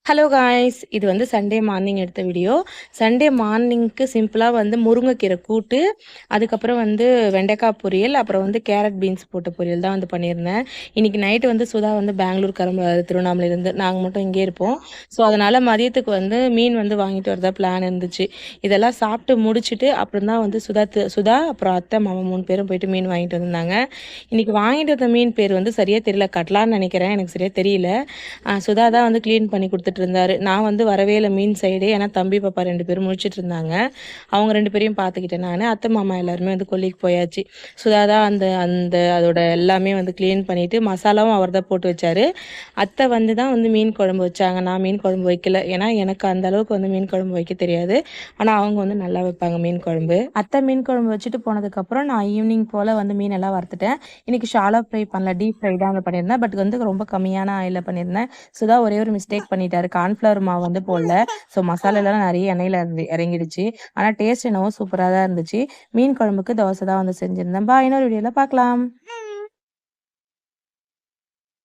Hello guys, இது வந்து Sunday morning எடுத்த வீடியோ. சண்டே மார்னிங்க்கு சிம்பிளாக வந்து முருங்கைக்கீரை கூட்டு, அதுக்கப்புறம் வந்து வெண்டைக்காய் பொரியல், அப்புறம் வந்து கேரட் பீன்ஸ் போட்ட பொரியல் தான் வந்து பண்ணியிருந்தேன். இன்றைக்கி நைட்டு வந்து சுதா வந்து பெங்களூர் கிளம்புறாரு, திருவண்ணாமலையிலேருந்து. நாங்கள் மட்டும் இங்கே இருப்போம். ஸோ அதனால் மதியத்துக்கு வந்து மீன் வந்து வாங்கிட்டு வரதா பிளான் இருந்துச்சு. இதெல்லாம் சாப்பிட்டு முடிச்சுட்டு அப்புறம் தான் வந்து சுதா அப்புறம் அத்தை மாமா 3 பேரும் போயிட்டு மீன் வாங்கிட்டு வந்திருந்தாங்க. இன்றைக்கி வாங்கிட்டு வந்த மீன் பேர் வந்து சரியாக தெரியல, கட்லான்னு நினைக்கிறேன், எனக்கு சரியாக தெரியல. சுதா தான் வந்து க்ளீன் பண்ணி கொடுத்துட்டு இருந்தாரு. நான் வந்து வரவே இல்லை மீன் சைடு, ஏன்னா தம்பி பாப்பா 2 பேரும் முழிச்சிட்டு இருந்தாங்க. அவங்க 2 பேரையும் பார்த்துக்கிட்டேன் நான். அத்தை மாமா எல்லாருமே வந்து கொல்லிக்கு போயாச்சு. சுதா தான் அந்த அந்த அதோட எல்லாமே வந்து க்ளீன் பண்ணிவிட்டு மசாலாவும் அவர் தான் போட்டு வச்சாரு. அத்தை வந்து தான் வந்து மீன் குழம்பு வச்சாங்க. நான் மீன் குழம்பு வைக்கல, ஏன்னா எனக்கு அந்த அளவுக்கு வந்து மீன் குழம்பு வைக்க தெரியாது. ஆனால் அவங்க வந்து நல்லா வைப்பாங்க மீன் குழம்பு. அத்தை மீன் குழம்பு வச்சுட்டு போனதுக்கப்புறம் நான் ஈவினிங் போல் வந்து மீன் எல்லாம் வறுத்துட்டேன். இன்றைக்கி ஷாலோ ஃப்ரை பண்ணல, டீப் ஃப்ரை தான் வந்து பண்ணியிருந்தேன். பட் வந்து ரொம்ப கம்மியான ஆயிலில் பண்ணியிருந்தேன். சுதா ஒரே ஒரு மிஸ்டேக் பண்ணிட்டாரு, கார்ன்ஃப்ளவர் மாவு வந்து போடல. ஸோ மசாலாலாம் நிறைய எண்ணெயில் இறங்கிடுச்சு. ஆனால் டேஸ்ட் என்னவோ சூப்பராக தான் இருந்துச்சு. மீன் குழம்புக்கு தோசை தான் வந்து செஞ்சுருந்தேன். இன்னொரு வீடியோவில் பார்க்கலாம்.